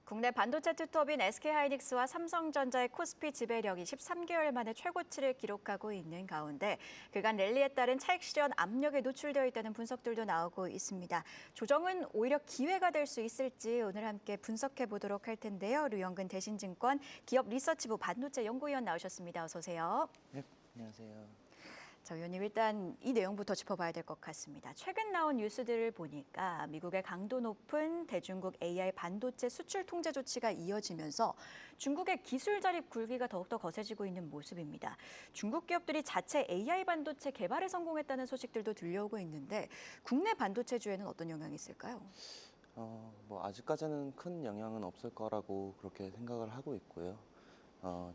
국내 반도체 투톱인 SK하이닉스와 삼성전자의 코스피 지배력이 13개월 만에 최고치를 기록하고 있는 가운데 그간 랠리에 따른 차익 실현 압력에 노출되어 있다는 분석들도 나오고 있습니다. 조정은 오히려 기회가 될 수 있을지 오늘 함께 분석해 보도록 할 텐데요. 류영근 대신증권 기업 리서치부 반도체 연구위원 나오셨습니다. 어서 오세요. 네, 안녕하세요. 자, 의원님 일단 이 내용부터 짚어봐야 될 것 같습니다. 최근 나온 뉴스들을 보니까 미국의 강도 높은 대중국 AI 반도체 수출 통제 조치가 이어지면서 중국의 기술 자립 굴기가 더욱더 거세지고 있는 모습입니다. 중국 기업들이 자체 AI 반도체 개발에 성공했다는 소식들도 들려오고 있는데 국내 반도체주에는 어떤 영향이 있을까요? 아직까지는 큰 영향은 없을 거라고 그렇게 생각을 하고 있고요.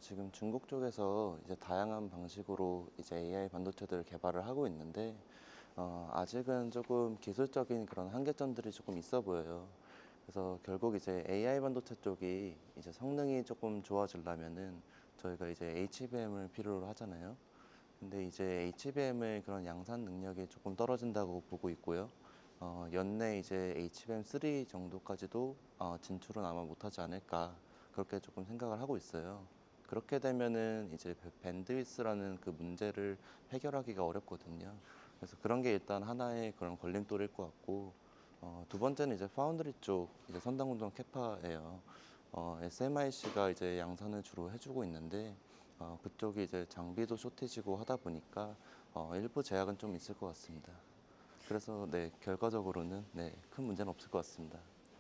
지금 중국 쪽에서 이제 다양한 방식으로 이제 AI 반도체들을 개발을 하고 있는데, 아직은 조금 기술적인 그런 한계점들이 조금 있어 보여요. 그래서 결국 이제 AI 반도체 쪽이 이제 성능이 조금 좋아지려면은 저희가 이제 HBM을 필요로 하잖아요. 근데 이제 HBM의 그런 양산 능력이 조금 떨어진다고 보고 있고요. 연내 이제 HBM3 정도까지도 진출은 아마 못하지 않을까 그렇게 조금 생각을 하고 있어요. 그렇게 되면은 이제 밴드위스라는 그 문제를 해결하기가 어렵거든요. 그래서 그런 게 일단 하나의 그런 걸림돌일 것 같고, 두 번째는 이제 파운드리 쪽 이제 선단공정 캐파예요. SMIC가 이제 양산을 주로 해주고 있는데, 그쪽이 이제 장비도 쇼티지고 하다 보니까 일부 제약은 좀 있을 것 같습니다. 그래서 네, 결과적으로는 네, 큰 문제는 없을 것 같습니다.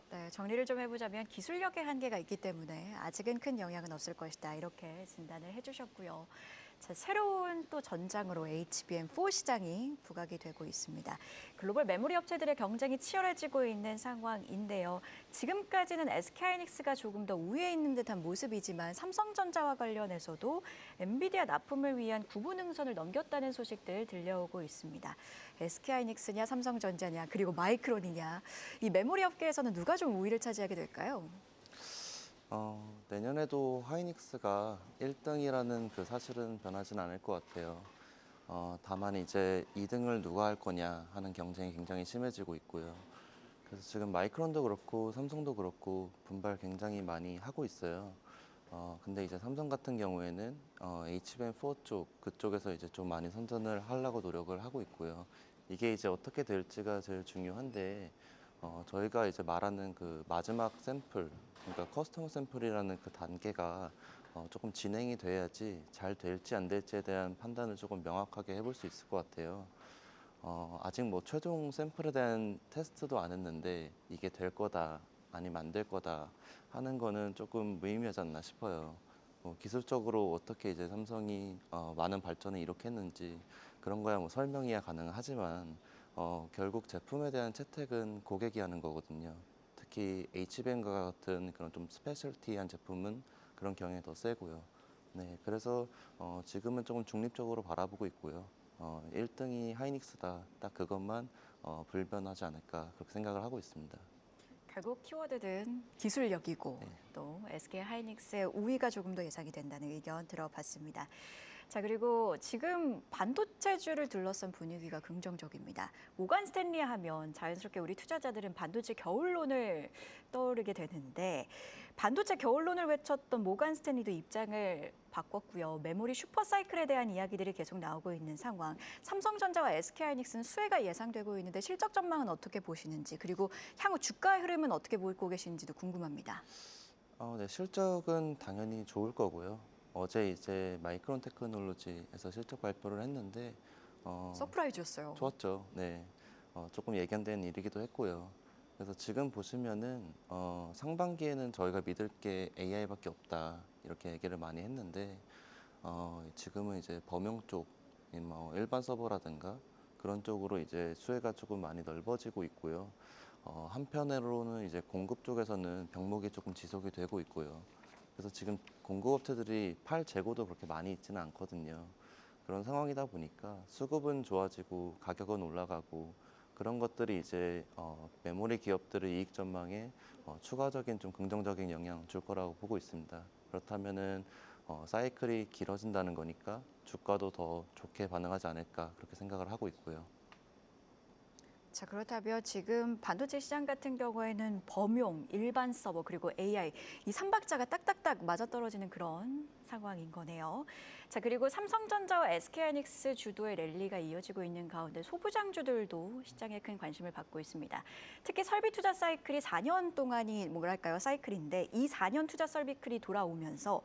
네, 정리를 좀 해보자면 기술력의 한계가 있기 때문에 아직은 큰 영향은 없을 것이다. 이렇게 진단을 해주셨고요. 자, 새로운 또 전장으로 HBM4 시장이 부각이 되고 있습니다. 글로벌 메모리 업체들의 경쟁이 치열해지고 있는 상황인데요. 지금까지는 SK하이닉스가 조금 더 우위에 있는 듯한 모습이지만 삼성전자와 관련해서도 엔비디아 납품을 위한 구분 능선을 넘겼다는 소식들 들려오고 있습니다. SK하이닉스냐 삼성전자냐 그리고 마이크론이냐 이 메모리 업계에서는 누가 좀 우위를 차지하게 될까요? 내년에도 하이닉스가 1등이라는 그 사실은 변하지는 않을 것 같아요. 다만 이제 2등을 누가 할 거냐 하는 경쟁이 굉장히 심해지고 있고요. 그래서 지금 마이크론도 그렇고 삼성도 그렇고 분발 굉장히 많이 하고 있어요. 근데 이제 삼성 같은 경우에는 HBM4 쪽 그쪽에서 이제 좀 많이 선전을 하려고 노력을 하고 있고요. 이게 이제 어떻게 될지가 제일 중요한데, 저희가 이제 말하는 그 마지막 샘플, 그러니까 커스텀 샘플이라는 그 단계가 조금 진행이 돼야지 잘 될지 안 될지에 대한 판단을 조금 명확하게 해볼 수 있을 것 같아요. 아직 뭐 최종 샘플에 대한 테스트도 안 했는데 이게 될 거다 아니면 안 될 거다 하는 거는 조금 무의미하지 않나 싶어요. 기술적으로 어떻게 이제 삼성이 많은 발전을 이렇게 했는지 그런 거야 뭐 설명이야 가능하지만, 결국 제품에 대한 채택은 고객이 하는 거거든요. 특히 HBM과 같은 그런 좀 스페셜티한 제품은 그런 경향이 더 세고요. 네, 그래서 지금은 조금 중립적으로 바라보고 있고요. 1등이 하이닉스다. 딱 그것만 불변하지 않을까 그렇게 생각을 하고 있습니다. 결국 키워드는 기술력이고 네. 또 SK하이닉스의 우위가 조금 더 예상이 된다는 의견 들어봤습니다. 자, 그리고 지금 반도체주를 둘러싼 분위기가 긍정적입니다. 모간 스탠리 하면 자연스럽게 우리 투자자들은 반도체 겨울론을 떠오르게 되는데 반도체 겨울론을 외쳤던 모간 스탠리도 입장을 바꿨고요. 메모리 슈퍼사이클에 대한 이야기들이 계속 나오고 있는 상황. 삼성전자와 SK하이닉스는 수혜가 예상되고 있는데 실적 전망은 어떻게 보시는지 그리고 향후 주가의 흐름은 어떻게 보고 계신지도 궁금합니다. 네, 실적은 당연히 좋을 거고요. 어제 이제 마이크론 테크놀로지에서 실적 발표를 했는데 서프라이즈였어요. 좋았죠. 네. 조금 예견된 일이기도 했고요. 그래서 지금 보시면은 상반기에는 저희가 믿을 게 AI밖에 없다 이렇게 얘기를 많이 했는데, 지금은 이제 범용 쪽, 뭐 일반 서버라든가 그런 쪽으로 이제 수혜가 조금 많이 넓어지고 있고요. 한편으로는 이제 공급 쪽에서는 병목이 조금 지속이 되고 있고요. 그래서 지금 공급업체들이 팔 재고도 그렇게 많이 있지는 않거든요. 그런 상황이다 보니까 수급은 좋아지고 가격은 올라가고 그런 것들이 이제 메모리 기업들의 이익 전망에 추가적인 좀 긍정적인 영향 줄 거라고 보고 있습니다. 그렇다면은 사이클이 길어진다는 거니까 주가도 더 좋게 반응하지 않을까 그렇게 생각을 하고 있고요. 자, 그렇다면 지금 반도체 시장 같은 경우에는 범용, 일반 서버, 그리고 AI 이 삼박자가 딱딱딱 맞아떨어지는 그런 상황인 거네요. 자, 그리고 삼성전자와 SK하이닉스 주도의 랠리가 이어지고 있는 가운데 소부장주들도 시장에 큰 관심을 받고 있습니다. 특히 설비 투자 사이클이 4년 동안이 뭐랄까요? 사이클인데 이 4년 투자 사이클이 돌아오면서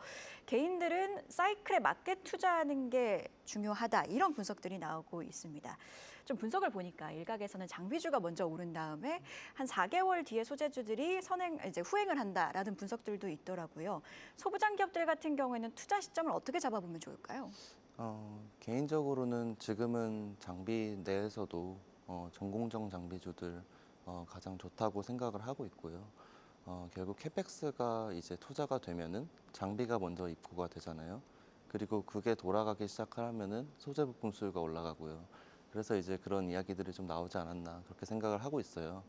개인들은 사이클에 맞게 투자하는 게 중요하다. 이런 분석들이 나오고 있습니다. 좀 분석을 보니까 일각에서는 장비주가 먼저 오른 다음에 한 4개월 뒤에 소재주들이 이제 후행을 한다라는 분석들도 있더라고요. 소부장 기업들 같은 경우에는 투자 시점을 어떻게 잡아보면 좋을까요? 개인적으로는 지금은 장비 내에서도 전공정 장비주들 가장 좋다고 생각을 하고 있고요. 결국 캐펙스가 이제 투자가 되면은 장비가 먼저 입고가 되잖아요. 그리고 그게 돌아가기 시작하면은 소재 부품 수요가 올라가고요. 그래서 이제 그런 이야기들이 좀 나오지 않았나 그렇게 생각을 하고 있어요.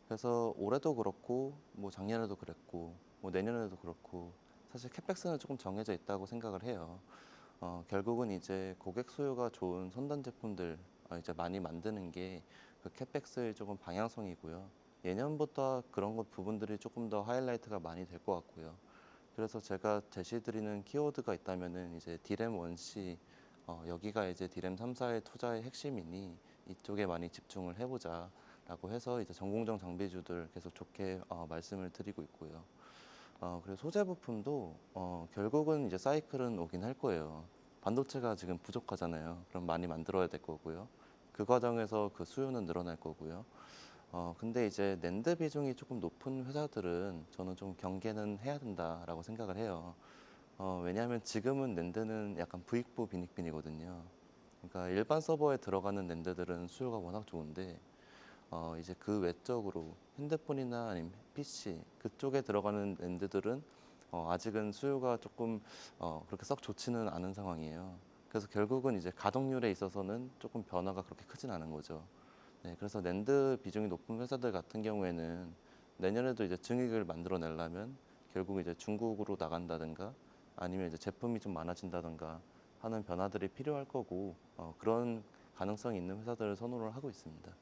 그래서 올해도 그렇고 뭐 작년에도 그랬고 뭐 내년에도 그렇고 사실 캐펙스는 조금 정해져 있다고 생각을 해요. 결국은 이제 고객 수요가 좋은 선단 제품들 이제 많이 만드는 게 그 캐펙스의 조금 방향성이고요. 예년부터 그런 것 부분들이 조금 더 하이라이트가 많이 될 것 같고요. 그래서 제가 제시드리는 키워드가 있다면은 이제 디램 원시 여기가 이제 디램 3사의 투자의 핵심이니 이쪽에 많이 집중을 해보자라고 해서 이제 전공정 장비주들 계속 좋게 말씀을 드리고 있고요. 그리고 소재 부품도 결국은 이제 사이클은 오긴 할 거예요. 반도체가 지금 부족하잖아요. 그럼 많이 만들어야 될 거고요. 그 과정에서 그 수요는 늘어날 거고요. 근데 이제 낸드 비중이 조금 높은 회사들은 저는 좀 경계는 해야 된다라고 생각을 해요. 왜냐하면 지금은 낸드는 약간 부익부 빈익빈이거든요. 그러니까 일반 서버에 들어가는 낸드들은 수요가 워낙 좋은데 이제 그 외적으로 핸드폰이나 아니면 PC 그쪽에 들어가는 랜드들은 아직은 수요가 조금 그렇게 썩 좋지는 않은 상황이에요. 그래서 결국은 이제 가동률에 있어서는 조금 변화가 그렇게 크진 않은 거죠. 네, 그래서 낸드 비중이 높은 회사들 같은 경우에는 내년에도 이제 증익을 만들어내려면 결국 이제 중국으로 나간다든가 아니면 이제 제품이 좀 많아진다든가 하는 변화들이 필요할 거고 그런 가능성이 있는 회사들을 선호를 하고 있습니다.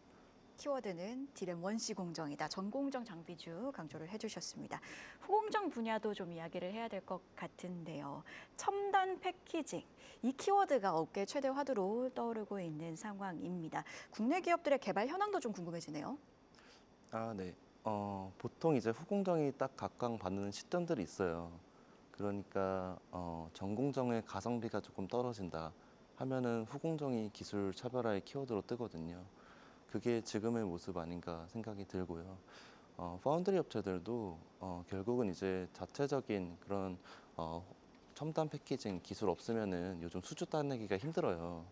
키워드는 디램 원시 공정이다. 전공정 장비주 강조를 해주셨습니다. 후공정 분야도 좀 이야기를 해야 될 것 같은데요. 첨단 패키징, 이 키워드가 업계 최대 화두로 떠오르고 있는 상황입니다. 국내 기업들의 개발 현황도 좀 궁금해지네요. 네. 보통 이제 후공정이 딱 각광받는 시점들이 있어요. 그러니까 전공정의 가성비가 조금 떨어진다 하면은 후공정이 기술 차별화의 키워드로 뜨거든요. 그게 지금의 모습 아닌가 생각이 들고요. 파운드리 업체들도 결국은 이제 자체적인 그런 어, 첨단 패키징 기술 없으면은 요즘 수주 따내기가 힘들어요.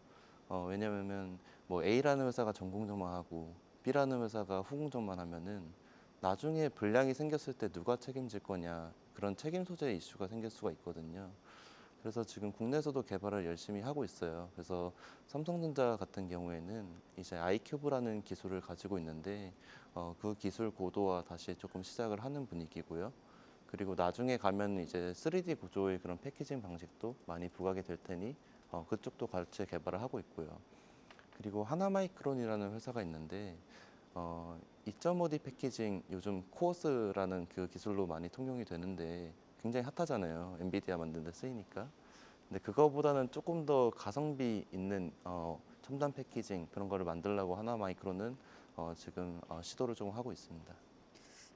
왜냐면은 뭐 A라는 회사가 전공정만 하고 B라는 회사가 후공정만 하면은 나중에 불량이 생겼을 때 누가 책임질 거냐 그런 책임 소재 이슈가 생길 수가 있거든요. 그래서 지금 국내에서도 개발을 열심히 하고 있어요. 그래서 삼성전자 같은 경우에는 이제 아이큐브라는 기술을 가지고 있는데 그 기술 고도화 다시 조금 시작을 하는 분위기고요. 그리고 나중에 가면 이제 3D 구조의 그런 패키징 방식도 많이 부각이 될 테니 그쪽도 같이 개발을 하고 있고요. 그리고 하나마이크론이라는 회사가 있는데 2.5D 패키징 요즘 코어스라는 그 기술로 많이 통용이 되는데 굉장히 핫하잖아요. 엔비디아 만드는 데 쓰이니까. 근데 그거보다는 조금 더 가성비 있는 첨단 패키징 그런 거를 만들려고 하나마이크론은 지금 시도를 좀 하고 있습니다.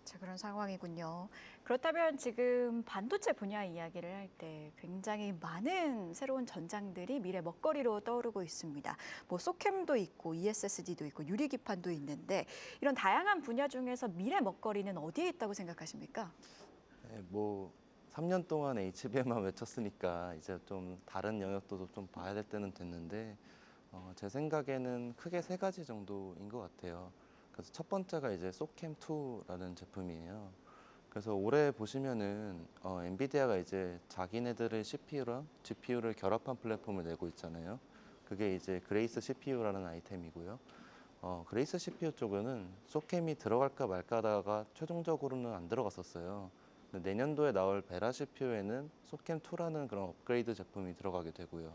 자, 그런 상황이군요. 그렇다면 지금 반도체 분야 이야기를 할 때 굉장히 많은 새로운 전장들이 미래 먹거리로 떠오르고 있습니다. 뭐 소캠도 있고 ESSD도 있고 유리기판도 있는데 이런 다양한 분야 중에서 미래 먹거리는 어디에 있다고 생각하십니까? 네, 뭐 3년 동안 HBM만 외쳤으니까 이제 좀 다른 영역도 좀 봐야 될 때는 됐는데 제 생각에는 크게 세 가지 정도인 것 같아요. 그래서 첫 번째가 이제 소캠2라는 제품이에요. 그래서 올해 보시면은 엔비디아가 이제 자기네들의 CPU랑 GPU를 결합한 플랫폼을 내고 있잖아요. 그게 이제 그레이스 CPU라는 아이템이고요. 그레이스 CPU 쪽에는 소캠이 들어갈까 말까 하다가 최종적으로는 안 들어갔었어요. 근데 내년도에 나올 베라 CPU에는 소캠2라는 그런 업그레이드 제품이 들어가게 되고요.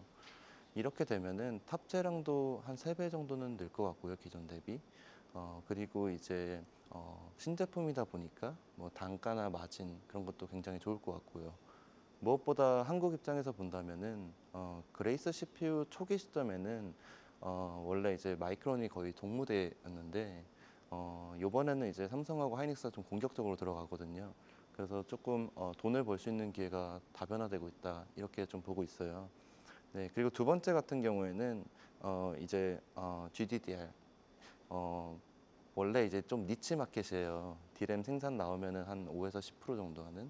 이렇게 되면은 탑재량도 한 3배 정도는 늘 것 같고요, 기존 대비. 그리고 이제 신제품이다 보니까 뭐 단가나 마진 그런 것도 굉장히 좋을 것 같고요. 무엇보다 한국 입장에서 본다면은 그레이스 CPU 초기 시점에는 원래 이제 마이크론이 거의 동무대였는데 이번에는 이제 삼성하고 하이닉스가 좀 공격적으로 들어가거든요. 그래서 조금 돈을 벌 수 있는 기회가 다변화되고 있다 이렇게 좀 보고 있어요. 네, 그리고 두 번째 같은 경우에는 이제 GDDR 원래 이제 좀 니치 마켓이에요. D램 생산 나오면은 한 5에서 10% 정도 하는.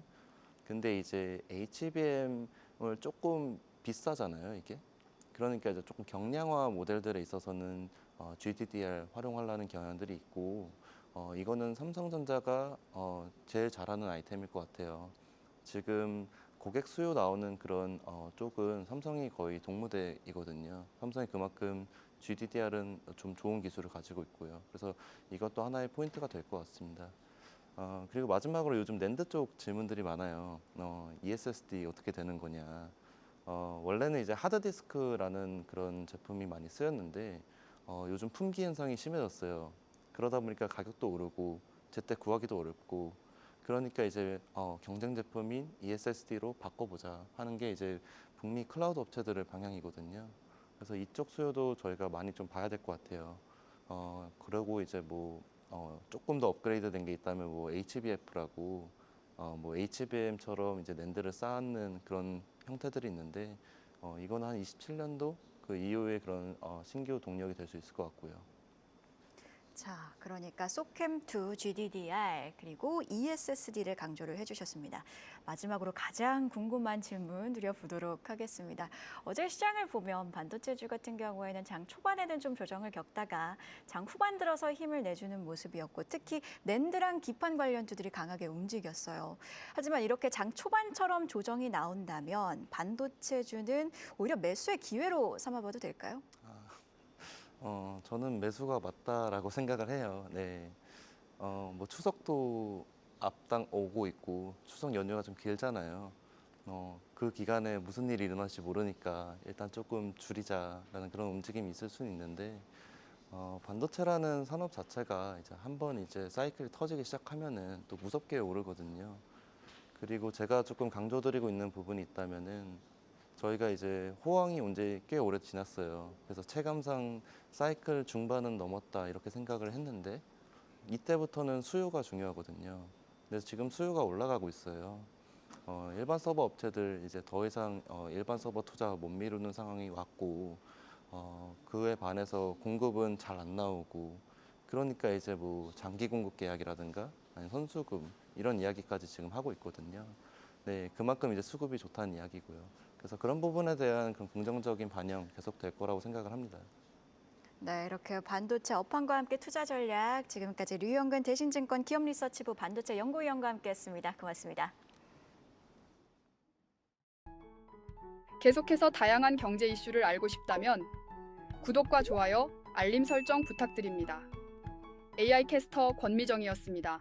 근데 이제 HBM을 조금 비싸잖아요, 이게. 그러니까 이제 조금 경량화 모델들에 있어서는 GDDR 활용하려는 경향들이 있고, 이거는 삼성전자가 제일 잘하는 아이템일 것 같아요. 지금 고객 수요 나오는 그런 쪽은 삼성이 거의 동무대이거든요. 삼성이 그만큼 GDDR은 좀 좋은 기술을 가지고 있고요. 그래서 이것도 하나의 포인트가 될 것 같습니다. 그리고 마지막으로 요즘 낸드 쪽 질문들이 많아요. ESSD 어떻게 되는 거냐. 원래는 이제 하드디스크라는 그런 제품이 많이 쓰였는데 요즘 품귀 현상이 심해졌어요. 그러다 보니까 가격도 오르고 제때 구하기도 어렵고 그러니까 이제 경쟁 제품인 ESSD로 바꿔보자 하는 게 이제 북미 클라우드 업체들의 방향이거든요. 그래서 이쪽 수요도 저희가 많이 좀 봐야 될 것 같아요. 그리고 이제 뭐 조금 더 업그레이드 된 게 있다면 뭐 HBF라고 뭐 HBM처럼 이제 낸드를 쌓는 그런 형태들이 있는데 이건 한 27년도 그 이후에 그런 신규 동력이 될 수 있을 것 같고요. 자, 그러니까 소캠2 GDDR 그리고 ESSD를 강조를 해주셨습니다. 마지막으로 가장 궁금한 질문 드려보도록 하겠습니다. 어제 시장을 보면 반도체주 같은 경우에는 장 초반에는 좀 조정을 겪다가 장 후반 들어서 힘을 내주는 모습이었고 특히 낸드랑 기판 관련주들이 강하게 움직였어요. 하지만 이렇게 장 초반처럼 조정이 나온다면 반도체주는 오히려 매수의 기회로 삼아봐도 될까요? 저는 매수가 맞다라고 생각을 해요. 네. 뭐 추석도 앞당 오고 있고 추석 연휴가 좀 길잖아요. 그 기간에 무슨 일이 일어날지 모르니까 일단 조금 줄이자라는 그런 움직임이 있을 수는 있는데 반도체라는 산업 자체가 이제 한번 이제 사이클이 터지기 시작하면은 또 무섭게 오르거든요. 그리고 제가 조금 강조드리고 있는 부분이 있다면은 저희가 이제 호황이 온 지 꽤 오래 지났어요. 그래서 체감상 사이클 중반은 넘었다 이렇게 생각을 했는데 이때부터는 수요가 중요하거든요. 그래서 지금 수요가 올라가고 있어요. 일반 서버 업체들 이제 더 이상 일반 서버 투자 못 미루는 상황이 왔고 그에 반해서 공급은 잘 안 나오고 그러니까 이제 뭐 장기 공급 계약이라든가 아니 선수금 이런 이야기까지 지금 하고 있거든요. 네, 그만큼 이제 수급이 좋다는 이야기고요. 그래서 그런 부분에 대한 그런 긍정적인 반영 계속 될 거라고 생각을 합니다. 네, 이렇게 반도체 업황과 함께 투자 전략 지금까지 류영근 대신증권 기업리서치부 반도체 연구위원과 함께했습니다. 고맙습니다. 계속해서 다양한 경제 이슈를 알고 싶다면 구독과 좋아요, 알림 설정 부탁드립니다. AI 캐스터 권미정이었습니다.